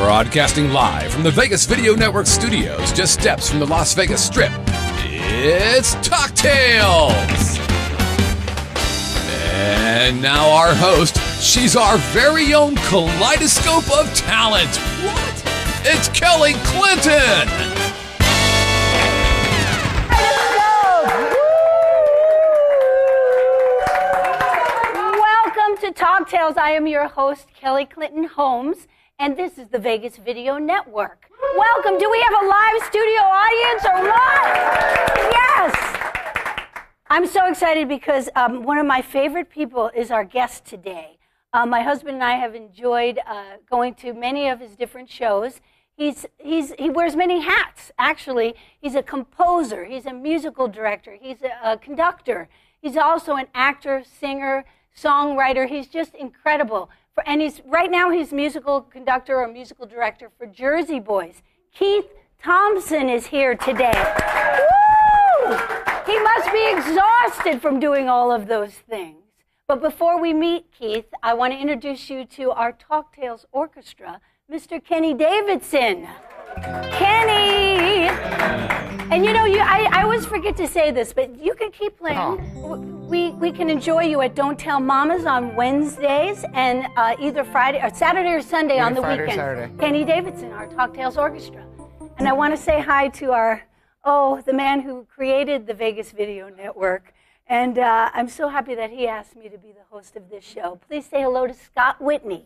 Broadcasting live from the Vegas Video Network studios, just steps from the Las Vegas Strip, it's Talktails! And now our host, she's our very own kaleidoscope of talent. What? It's Kelly Clinton! Welcome to Talktails. I am your host, Kelly Clinton Holmes, and this is the Vegas Video Network. Welcome. Do we have a live studio audience or what? Yes! I'm so excited because one of my favorite people is our guest today. My husband and I have enjoyed going to many of his different shows. He wears many hats, actually. He's a composer. He's a musical director. He's a conductor. He's also an actor, singer, songwriter. He's just incredible. And right now he's musical conductor or musical director for Jersey Boys. Keith Thompson is here today. Woo! He must be exhausted from doing all of those things. But before we meet Keith, I want to introduce you to our Talktails Orchestra, Mr. Kenny Davidson. Kenny! And you know, I always forget to say this, but you can keep playing. Oh. We can enjoy you at Don't Tell Mamas on Wednesdays and either Friday or Saturday or Sunday on the weekend. Saturday. Kenny Davidson, our Talktails Orchestra. And I want to say hi to the man who created the Vegas Video Network. And I'm so happy that he asked me to be the host of this show. Please say hello to Scott Whitney.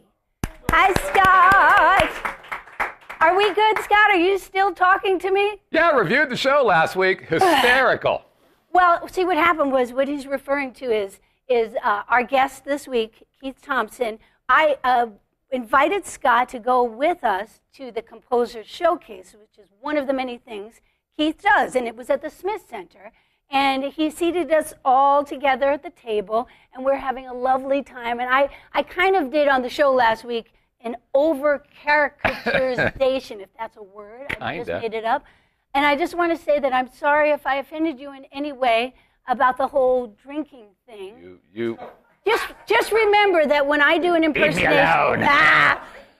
Hi, Scott. Are we good, Scott? Are you still talking to me? Yeah, I reviewed the show last week. Hysterical. Well, see, what happened was, what he's referring to is our guest this week, Keith Thompson. I invited Scott to go with us to the Composers Showcase, which is one of the many things Keith does, and it was at the Smith Center. And he seated us all together at the table, and we're having a lovely time. And I kind of did on the show last week an over-caricaturization, if that's a word. I just made it up. And I just want to say that I'm sorry if I offended you in any way about the whole drinking thing. You. Just remember that when I do an impersonation,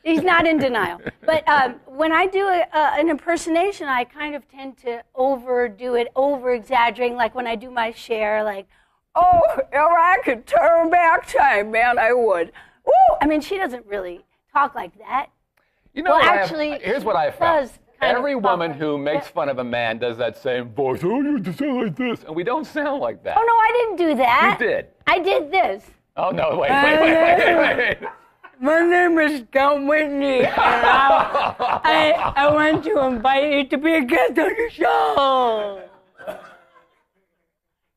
he's not in denial. But when I do an impersonation, I kind of tend to overdo it, over-exaggerating. Like when I do my share, like, oh, if I could turn back time, man, I would. Ooh! I mean, she doesn't really talk like that. You know, well, actually, here's what I found. Every woman who makes fun of a man does that same voice. Oh, you sound like this. And we don't sound like that. Oh, no, I didn't do that. You did. I did this. Oh, no, wait. My name is Scott Whitney, and I want to invite you to be a guest on the show. No,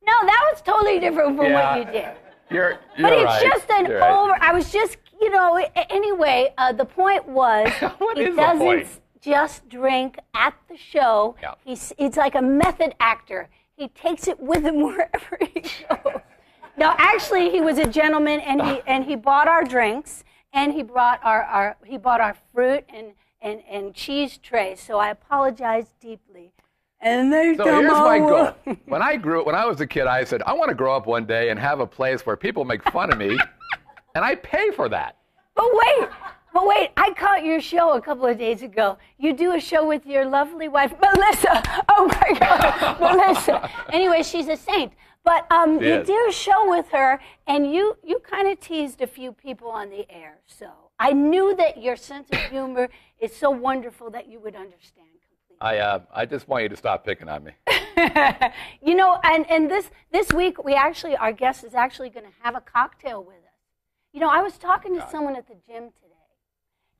that was totally different from what you did. You're but it's right. just an over. I was just, you know, anyway, the point was he doesn't just drink at the show. Yeah. He's like a method actor. He takes it with him wherever he goes. No, actually, he was a gentleman, and he bought our drinks, and he brought he bought our fruit and cheese trays. So I apologize deeply. And so here's my goal. When I was a kid, I said, I want to grow up one day and have a place where people make fun of me, and I pay for that. But wait, I caught your show a couple of days ago. You do a show with your lovely wife, Melissa. Oh, my God, Melissa. Anyway, she's a saint. But you do a show with her, and you kind of teased a few people on the air. So I knew that your sense of humor is so wonderful that you would understand completely. I just want you to stop picking on me. You know, and this week, our guest is actually going to have a cocktail with us. You know, I was talking to someone at the gym today,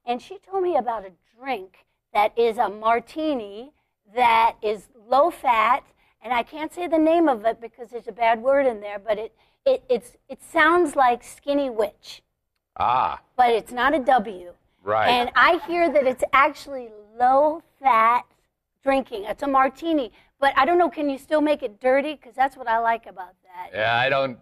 and she told me about a drink that is a martini that is low fat, and I can't say the name of it because there's a bad word in there, but it sounds like Skinny Witch. Ah. But it's not a W. Right. And I hear that it's actually low fat drinking. It's a martini. But I don't know, can you still make it dirty? Because that's what I like about that. Yeah, I don't,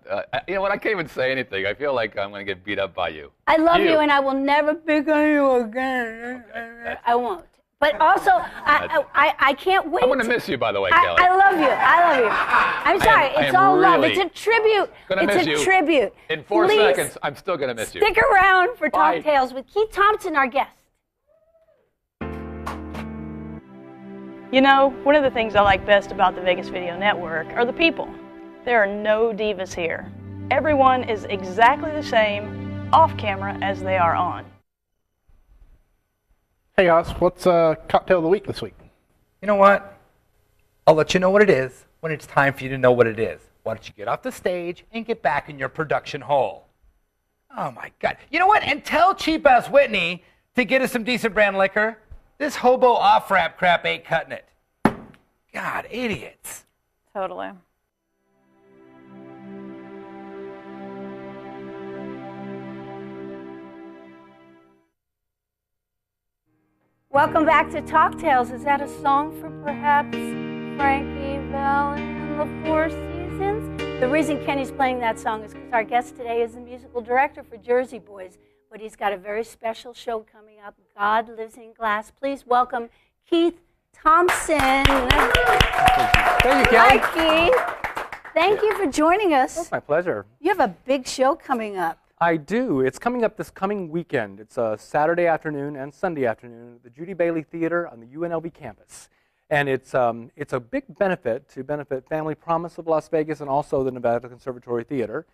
you know what, I can't even say anything. I feel like I'm going to get beat up by you. I love you, and I will never pick on you again. Okay, I won't. But also, I can't wait. I'm going to miss you, by the way, Kelly. I love you. I'm sorry. It's all love. It's a tribute. It's a tribute. In 4 seconds, I'm still going to miss you. Stick around for Talktails with Keith Thompson, our guest. You know, one of the things I like best about the Vegas Video Network are the people. There are no divas here. Everyone is exactly the same off camera as they are on. Hey guys, what's cocktail of the week this week? You know what? I'll let you know what it is when it's time for you to know what it is. Why don't you get off the stage and get back in your production hole? Oh my God. You know what? And tell cheap-ass Whitney to get us some decent brand liquor. This hobo off-rap crap ain't cutting it. God, idiots. Totally. Welcome back to Talktails. Is that a song for perhaps Frankie Valli and the Four Seasons? The reason Kenny's playing that song is because our guest today is the musical director for Jersey Boys, but he's got a very special show coming up, God Lives in Glass. Please welcome Keith Thompson. Thank you, Kelly. Hi, Keith. Thank you for joining us. It's my pleasure. You have a big show coming up. I do. It's coming up this coming weekend. It's a Saturday afternoon and Sunday afternoon at the Judy Bailey Theater on the UNLV campus. And it's a big benefit to benefit Family Promise of Las Vegas and also the Nevada Conservatory Theater,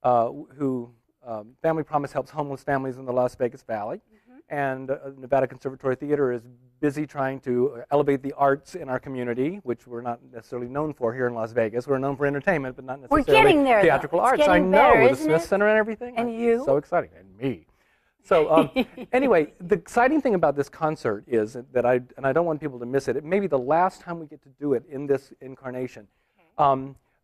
Family Promise helps homeless families in the Las Vegas Valley. And Nevada Conservatory Theater is busy trying to elevate the arts in our community, which we're not necessarily known for here in Las Vegas. We're known for entertainment, but not necessarily we're getting there, theatrical though. It's arts. I getting know, better, with the isn't Smith it? Center and everything. And you. So exciting. And me. So anyway, the exciting thing about this concert is that I don't want people to miss it. It may be the last time we get to do it in this incarnation.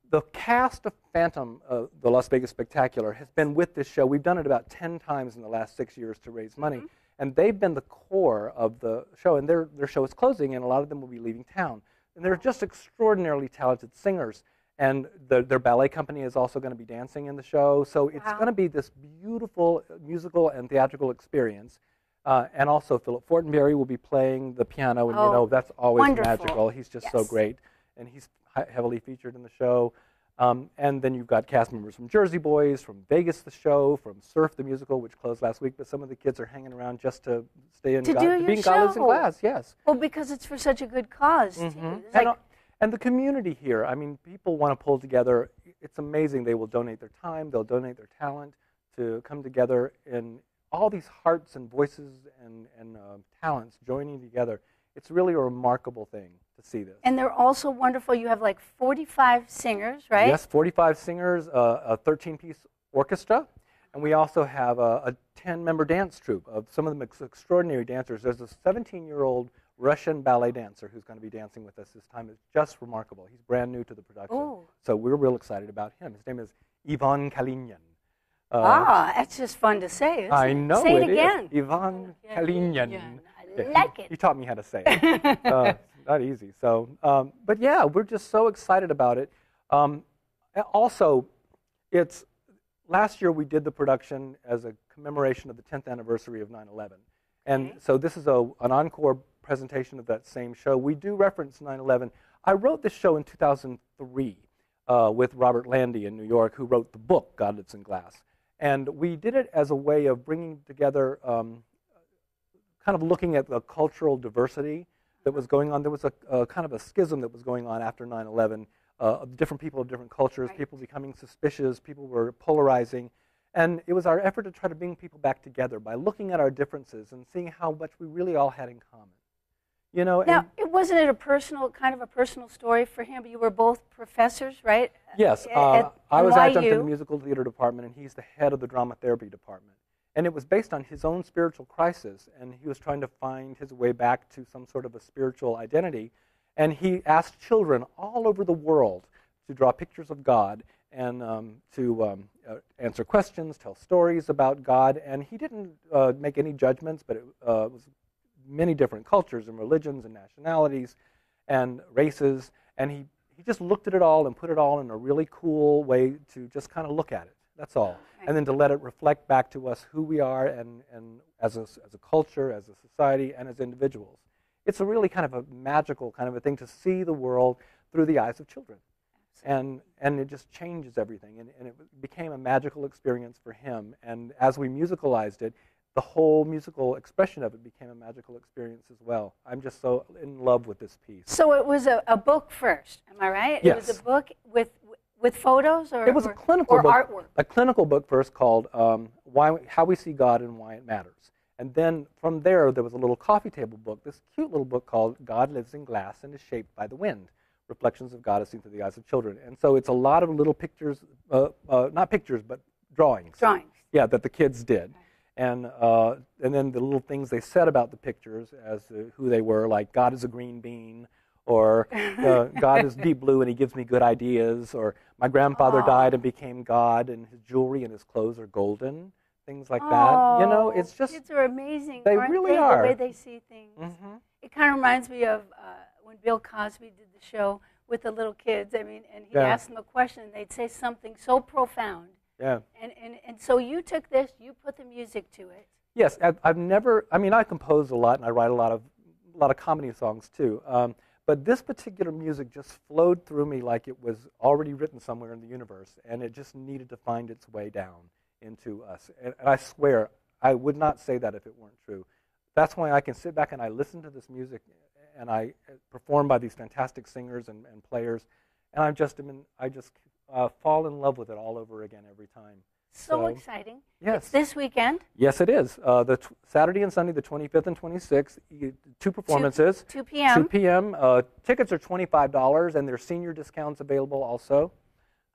The cast of Phantom, the Las Vegas Spectacular, has been with this show. We've done it about 10 times in the last 6 years to raise money. And they've been the core of the show. And their show is closing, and a lot of them will be leaving town. And they're just extraordinarily talented singers. And their ballet company is also going to be dancing in the show. So it's going to be this beautiful musical and theatrical experience. And also Philip Fortenberry will be playing the piano. And you know, that's always magical. He's just so great. And he's heavily featured in the show. And then you've got cast members from Jersey Boys, from Vegas the show, from Surf the musical, which closed last week. But some of the kids are hanging around just to stay in being God Lives in Glass. Yes. Well, because it's for such a good cause, too. And the community here, I mean, people want to pull together. It's amazing. They will donate their time. They'll donate their talent to come together in all these hearts and voices and talents joining together. It's really a remarkable thing to see this. And they're also wonderful. You have like 45 singers, right? Yes, 45 singers, a 13-piece orchestra, and we also have a 10-member dance troupe of some of them extraordinary dancers. There's a 17-year-old Russian ballet dancer who's going to be dancing with us this time. It's just remarkable. He's brand new to the production. So we're real excited about him. His name is Ivan Kalinyan. That's just fun to say, isn't I know Say it again. Ivan Kalinyan. I like it. He taught me how to say it. Not easy. So, but yeah, we're just so excited about it. Also, last year we did the production as a commemoration of the 10th anniversary of 9/11. And so this is an encore presentation of that same show. We do reference 9/11. I wrote this show in 2003 with Robert Landy in New York, who wrote the book, God Lives in Glass. And we did it as a way of bringing together, kind of looking at the cultural diversity that was going on. There was a kind of a schism that was going on after 9/11, of different people of different cultures, people becoming suspicious, people were polarizing. And it was our effort to try to bring people back together by looking at our differences and seeing how much we really all had in common. You know, now, wasn't it a personal story for him? You were both professors, right? Yes. I was adjunct in the musical theater department, and he's the head of the drama therapy department. And it was based on his own spiritual crisis, and he was trying to find his way back to some sort of a spiritual identity. And he asked children all over the world to draw pictures of God and to answer questions, tell stories about God. And he didn't make any judgments, but it was many different cultures and religions and nationalities and races. And he just looked at it all and put it all in a really cool way to just kind of look at it. That's all. Right. And then to let it reflect back to us who we are and as a culture, as a society, and as individuals. It's a really kind of a magical kind of a thing to see the world through the eyes of children. And it just changes everything. And it became a magical experience for him. And as we musicalized it, the whole musical expression of it became a magical experience as well. I'm just so in love with this piece. So it was a book first, am I right? Yes. It was a book with photos or It was a clinical or book, artwork. a clinical book first called How We See God and Why It Matters. And then from there was a little coffee table book, this cute little book called God Lives in Glass and is Shaped by the Wind, Reflections of God as Seen Through the Eyes of Children. And so it's a lot of little pictures, not pictures, but drawings. Drawings. Yeah, that the kids did. And then the little things they said about the pictures as to who they were, like God is a green bean, or God is deep blue and he gives me good ideas, or my grandfather died and became God and his jewelry and his clothes are golden, things like that. You know, it's just... Kids are amazing, they aren't really they? are. The way they see things. It kind of reminds me of when Bill Cosby did the show with the little kids. I mean, and he'd ask them a question and they'd say something so profound. Yeah. And so you took this, you put the music to it. Yes, I've never. I mean, I compose a lot and I write a lot of comedy songs too. But this particular music just flowed through me like it was already written somewhere in the universe, and it just needed to find its way down into us. And I swear, I would not say that if it weren't true. That's why I can sit back and I listen to this music, and I performed by these fantastic singers and players, and I just fall in love with it all over again every time. So exciting. Yes. It's this weekend. Yes, it is. Saturday and Sunday, the 25th and 26th, two performances. 2 p.m. 2 p.m. Tickets are $25, and there's senior discounts available also.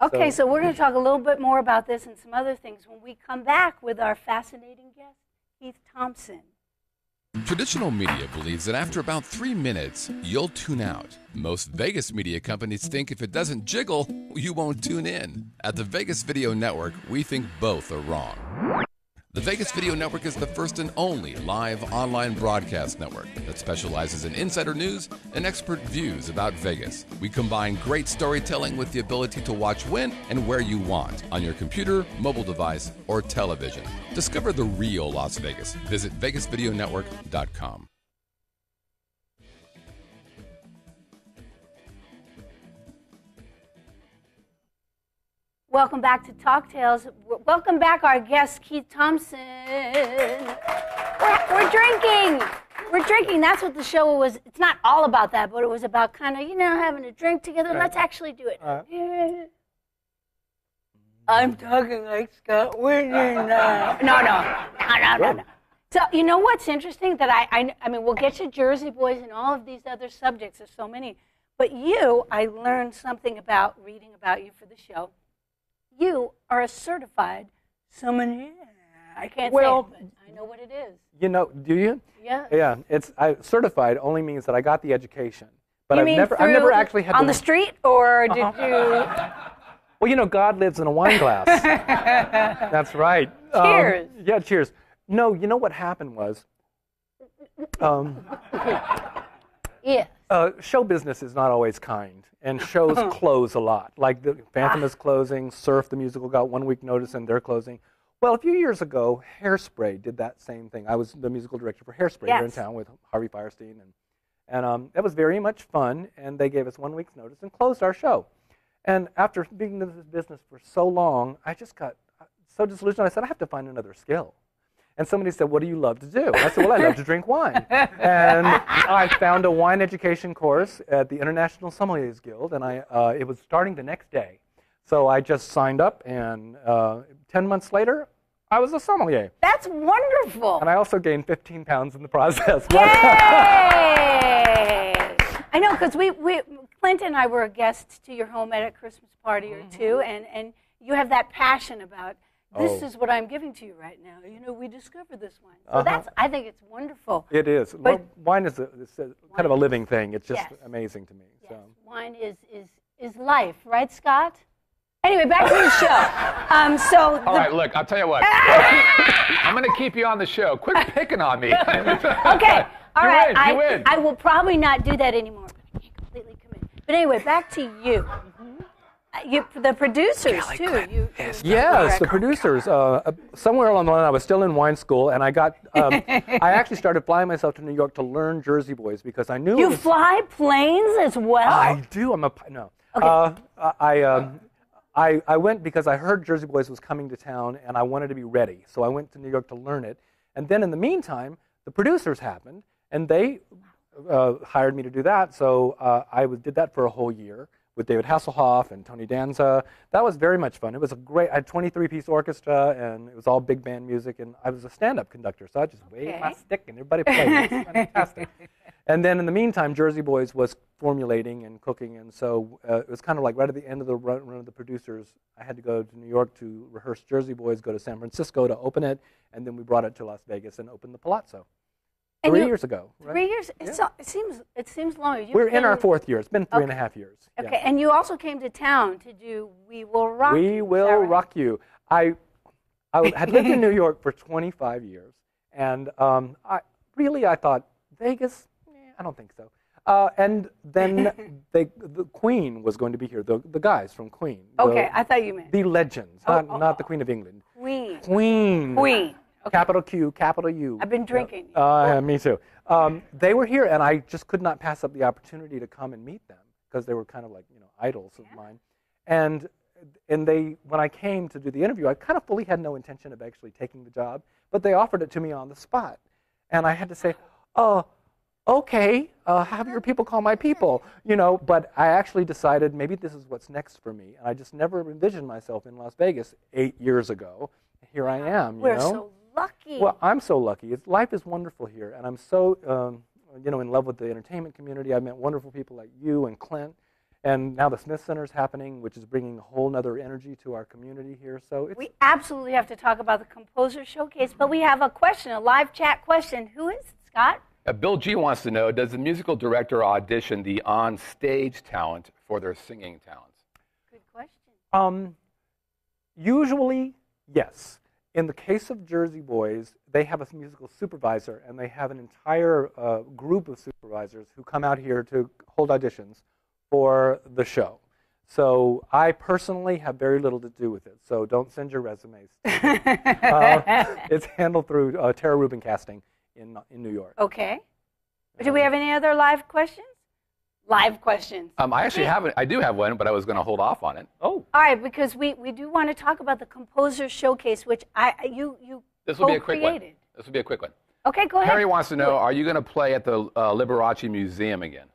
Okay, so we're going to talk a little bit more about this and some other things when we come back with our fascinating guest, Keith Thompson. Traditional media believes that after about 3 minutes, you'll tune out. Most Vegas media companies think if it doesn't jiggle, you won't tune in. At the Vegas Video Network, we think both are wrong. The Vegas Video Network is the first and only live online broadcast network that specializes in insider news and expert views about Vegas. We combine great storytelling with the ability to watch when and where you want on your computer, mobile device, or television. Discover the real Las Vegas. Visit VegasVideoNetwork.com. Welcome back to Talktails. Welcome back, our guest, Keith Thompson. We're drinking. We're drinking. That's what the show was. It's not all about that, but it was about kind of, having a drink together. Let's actually do it. I'm talking like Scott Whitney now. No. So, you know what's interesting? That I mean, we'll get to Jersey Boys and all of these other subjects. There's so many. But I learned something about reading about you for the show. You are a certified sommelier. I can't say it, but I know what it is. Do you? Yeah. Yeah. Certified only means that I got the education, but You I've mean never actually had on the street, or did you? Well, God lives in a wine glass. That's right. Cheers. Yeah, cheers. No, you know what happened was, Yeah. show business is not always kind, and shows close a lot. Like the Phantom is closing, Surf the musical got 1 week notice and they're closing. Well, a few years ago, Hairspray did that same thing. I was the musical director for Hairspray here in town with Harvey Firestein, and that was very much fun. And they gave us 1 week's notice and closed our show. And after being in this business for so long, I just got so disillusioned. I said, I have to find another skill. And somebody said, what do you love to do? I said, well, I love to drink wine. And I found a wine education course at the International Sommeliers Guild, and it was starting the next day. So I just signed up, and 10 months later, I was a sommelier. That's wonderful. And I also gained 15 pounds in the process. Yay! I know, because Clint and I were guests to your home at a Christmas party or two, and you have that passion about, this is what I'm giving to you right now. We discovered this wine. So I think it's wonderful. It is. But wine is kind of a living thing. It's just amazing to me. Yes. So. Wine is life, right, Scott? Anyway, back to the show. All right, look, I'll tell you what. I'm going to keep you on the show. Quit picking on me. Okay, all right. You win. I will probably not do that anymore, but I can't completely commit. But anyway, back to you. The producers, too. Yes, the producers. Somewhere along the line, I was still in wine school, and I actually started flying myself to New York to learn Jersey Boys because I knew You fly planes as well? I do. No. Okay. I went because I heard Jersey Boys was coming to town, and I wanted to be ready. So I went to New York to learn it. And then in the meantime, the producers happened, and they hired me to do that. So I did that for a whole year with David Hasselhoff and Tony Danza. That was very much fun. It was I had 23-piece orchestra, and it was all big band music, and I was a stand-up conductor, so I just waved my stick, and everybody played. It was fantastic. And then in the meantime, Jersey Boys was formulating and cooking, and so it was kind of like right at the end of the run of the producers, I had to go to New York to rehearse Jersey Boys, go to San Francisco to open it, and then we brought it to Las Vegas and opened the Palazzo. 3 years ago. Right? 3 years? Yeah. It seems long. We're in our 4th year. It's been 3.5 years. Okay, Yeah. and you also came to town to do We Will Rock You. We Will Rock You. I had lived in New York for 25 years, and I thought, Vegas? I don't think so. And then the Queen was going to be here, the guys from Queen. Okay, I thought you meant. The legends, not the Queen of England. Queen. Okay. Capital Q, capital U. I've been drinking. Me too. They were here, and I just could not pass up the opportunity to come and meet them because they were kind of like idols of mine. And when I came to do the interview, I kind of fully had no intention of actually taking the job, but they offered it to me on the spot, and I had to say, okay, have your people call my people, But I actually decided maybe this is what's next for me, and I just never envisioned myself in Las Vegas 8 years ago. Here I am. We're so lucky. Well, I'm so lucky. Life is wonderful here, and I'm so in love with the entertainment community. I've met wonderful people like you and Clint, and now the Smith Center is happening, which is bringing a whole other energy to our community here. So we absolutely have to talk about the Composer Showcase, but we have a question, a live chat question. Who is it, Scott? Bill G wants to know, does the musical director audition the on-stage talent for their singing talents? Good question. Usually, yes. In the case of Jersey Boys, they have a musical supervisor, and they have an entire group of supervisors who come out here to hold auditions for the show. So I personally have very little to do with it, so don't send your resumes. It's handled through Tara Rubin Casting in New York. Okay. Do we have any other live questions? Live questions. I do have one, but I was going to hold off on it. Oh. All right, because we do want to talk about the Composer Showcase, which you This will be a quick one. This will be a quick one. Okay, go ahead. Harry wants to know, are you going to play at the Liberace Museum again?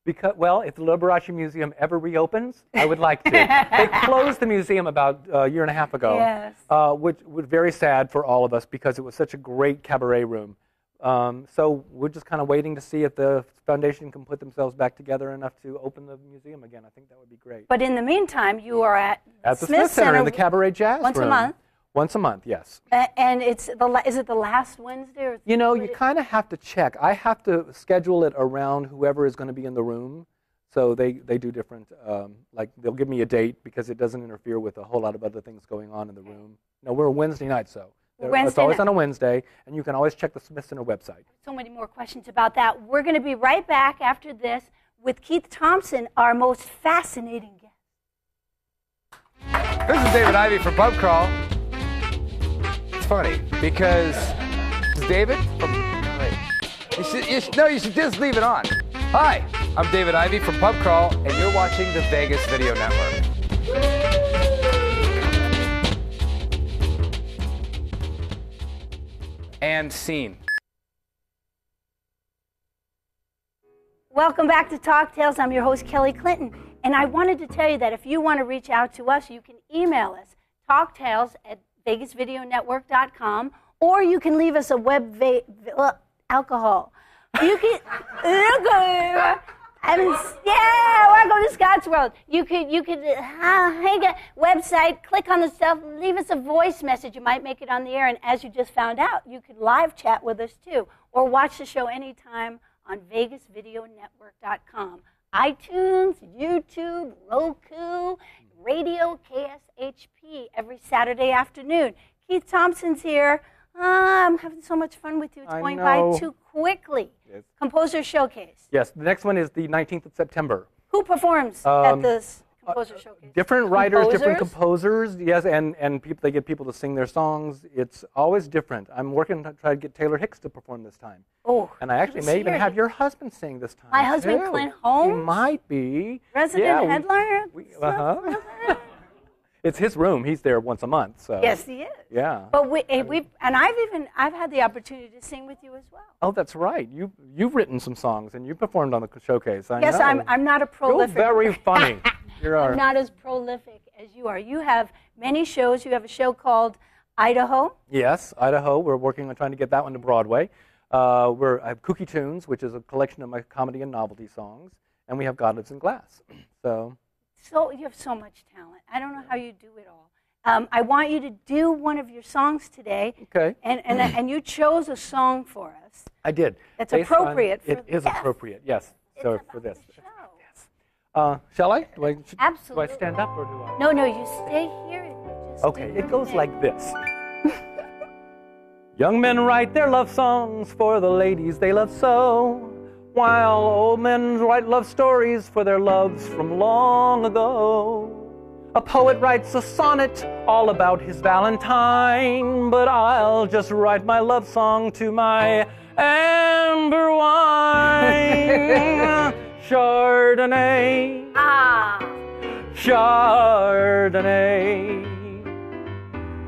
If the Liberace Museum ever reopens, I would like to. They closed the museum about a year and a half ago, yes. Which was very sad for all of us because it was such a great cabaret room. So we're just kind of waiting to see if the foundation can put themselves back together enough to open the museum again. I think that would be great. But in the meantime, you are at the Smith Center in the Cabaret Jazz once room. A month. Once a month, yes. And is it the last Wednesday? Or you kind of have to check. I have to schedule it around whoever is going to be in the room. So they do different, like they'll give me a date because it doesn't interfere with a whole lot of other things going on in the room. No, we're a Wednesday night, so. It's always on a Wednesday, and you can always check the Smith Center website. So many more questions about that. We're going to be right back after this with Keith Thompson, our most fascinating guest. This is David Ivey from Pub Crawl. It's funny because it's David from. You should just leave it on. Hi, I'm David Ivey from Pub Crawl, and you're watching the Vegas Video Network. And scene. Welcome back to Talktails. I'm your host, Kelly Clinton. And I wanted to tell you that if you want to reach out to us, you can email us, talktails@vegasvideonetwork.com, or you can leave us a alcohol. You can, welcome to Scott's World. You could hang a website, click on the stuff, leave us a voice message. You might make it on the air, and as you just found out, you could live chat with us too, or watch the show anytime on VegasVideoNetwork.com, iTunes, YouTube, Roku, Radio KSHP every Saturday afternoon. Keith Thompson's here. I'm having so much fun with you. It's going by too quickly. Yes. Composer Showcase. Yes, the next one is the 19th of September. Who performs at this Composer Showcase? Different writers, different composers, yes, and people, they get people to sing their songs. It's always different. I'm working to try to get Taylor Hicks to perform this time. Oh, and I actually may even have your husband sing this time. My husband, Clint Holmes? He might be. Resident headliner? It's his room. He's there once a month. So. Yes, he is. Yeah. But I've had the opportunity to sing with you as well. Oh, that's right. You've written some songs and you performed on the showcase. I Yes, know. I'm not a prolific. You're very funny. I'm not as prolific as you are. You have many shows. You have a show called Idaho. Yes, Idaho. We're working on trying to get that one to Broadway. I have Kooky Tunes, which is a collection of my comedy and novelty songs, and we have God Lives in Glass. So you have so much talent. I don't know how you do it all. I want you to do one of your songs today. Okay. And you chose a song for us. I did. That's appropriate. It is appropriate. Yes. So for this. Yes. Shall I? Absolutely. Do I stand up or do I? No, you stay here. And you just Okay, do it goes your like this. Young men write their love songs for the ladies they love so, while old men write love stories for their loves from long ago. A poet writes a sonnet all about his Valentine, but I'll just write my love song to my amber wine. Chardonnay. Ah. Chardonnay.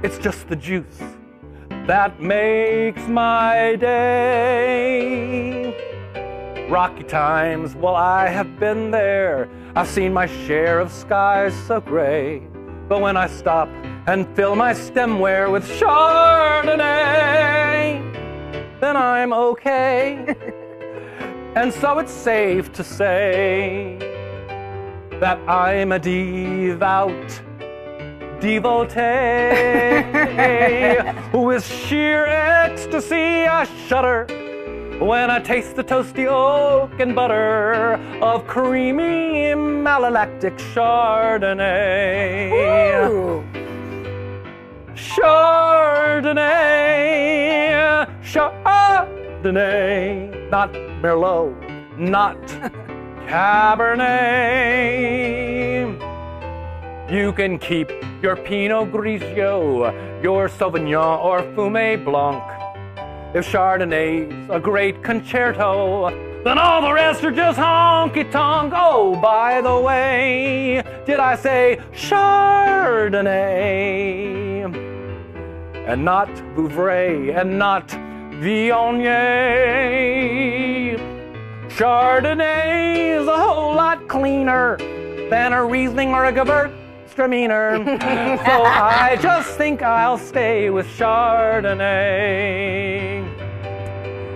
It's just the juice that makes my day. Rocky times, well, I have been there. I've seen my share of skies so gray. But when I stop and fill my stemware with Chardonnay, then I'm okay. And so it's safe to say that I'm a devout devotee. With sheer ecstasy I shudder when I taste the toasty oak and butter of creamy malolactic Chardonnay. Ooh. Chardonnay, Chardonnay, not Merlot, not Cabernet. You can keep your Pinot Grigio, your Sauvignon or Fumé Blanc. If Chardonnay's a great concerto, then all the rest are just honky-tonk. Oh, by the way, did I say Chardonnay? And not Vouvray, and not Viognier. Chardonnay is a whole lot cleaner than a Riesling or a Gewürztraminer. So I just think I'll stay with Chardonnay.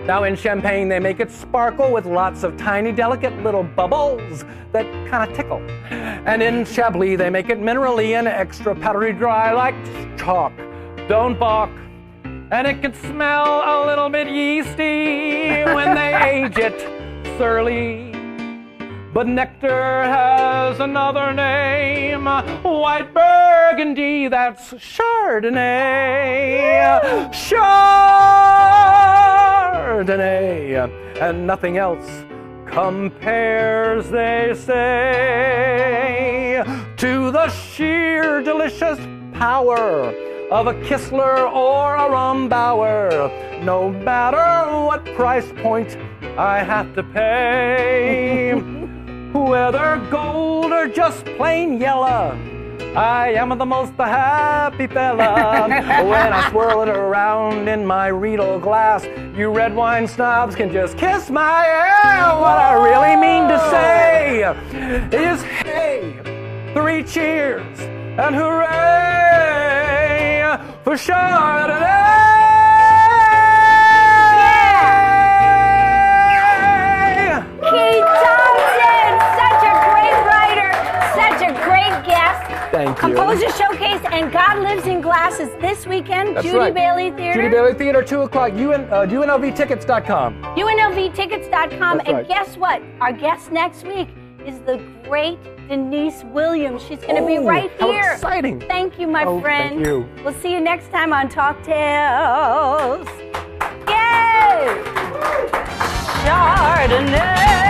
Now in Champagne they make it sparkle with lots of tiny delicate little bubbles that kind of tickle. And in Chablis they make it minerally and extra powdery dry like chalk. Don't balk. And it can smell a little bit yeasty when they age it surly. But nectar has another name, white Burgundy, that's Chardonnay. Chardonnay, and nothing else compares, they say, to the sheer delicious power of a Kistler or a Rombauer, no matter what price point I have to pay. Whether gold or just plain yellow, I am the most happy fella. When I swirl it around in my Riedel glass, you red wine snobs can just kiss my ass. What I really mean to say is, hey, 3 cheers and hooray for Chardonnay. Keith Thompson, such a great writer, such a great guest. Thank you. Composer Showcase and God Lives in Glass is this weekend. That's Judy right. Bailey Theater. Judy Bailey Theater, 2 o'clock, UNLVtickets.com. UNLVtickets.com. That's and right. guess what? Our guest next week is the great Denise Williams. She's going to be right how here. exciting. Thank you, my friend. Thank you. We'll see you next time on Talktails. Yay! Chardonnay!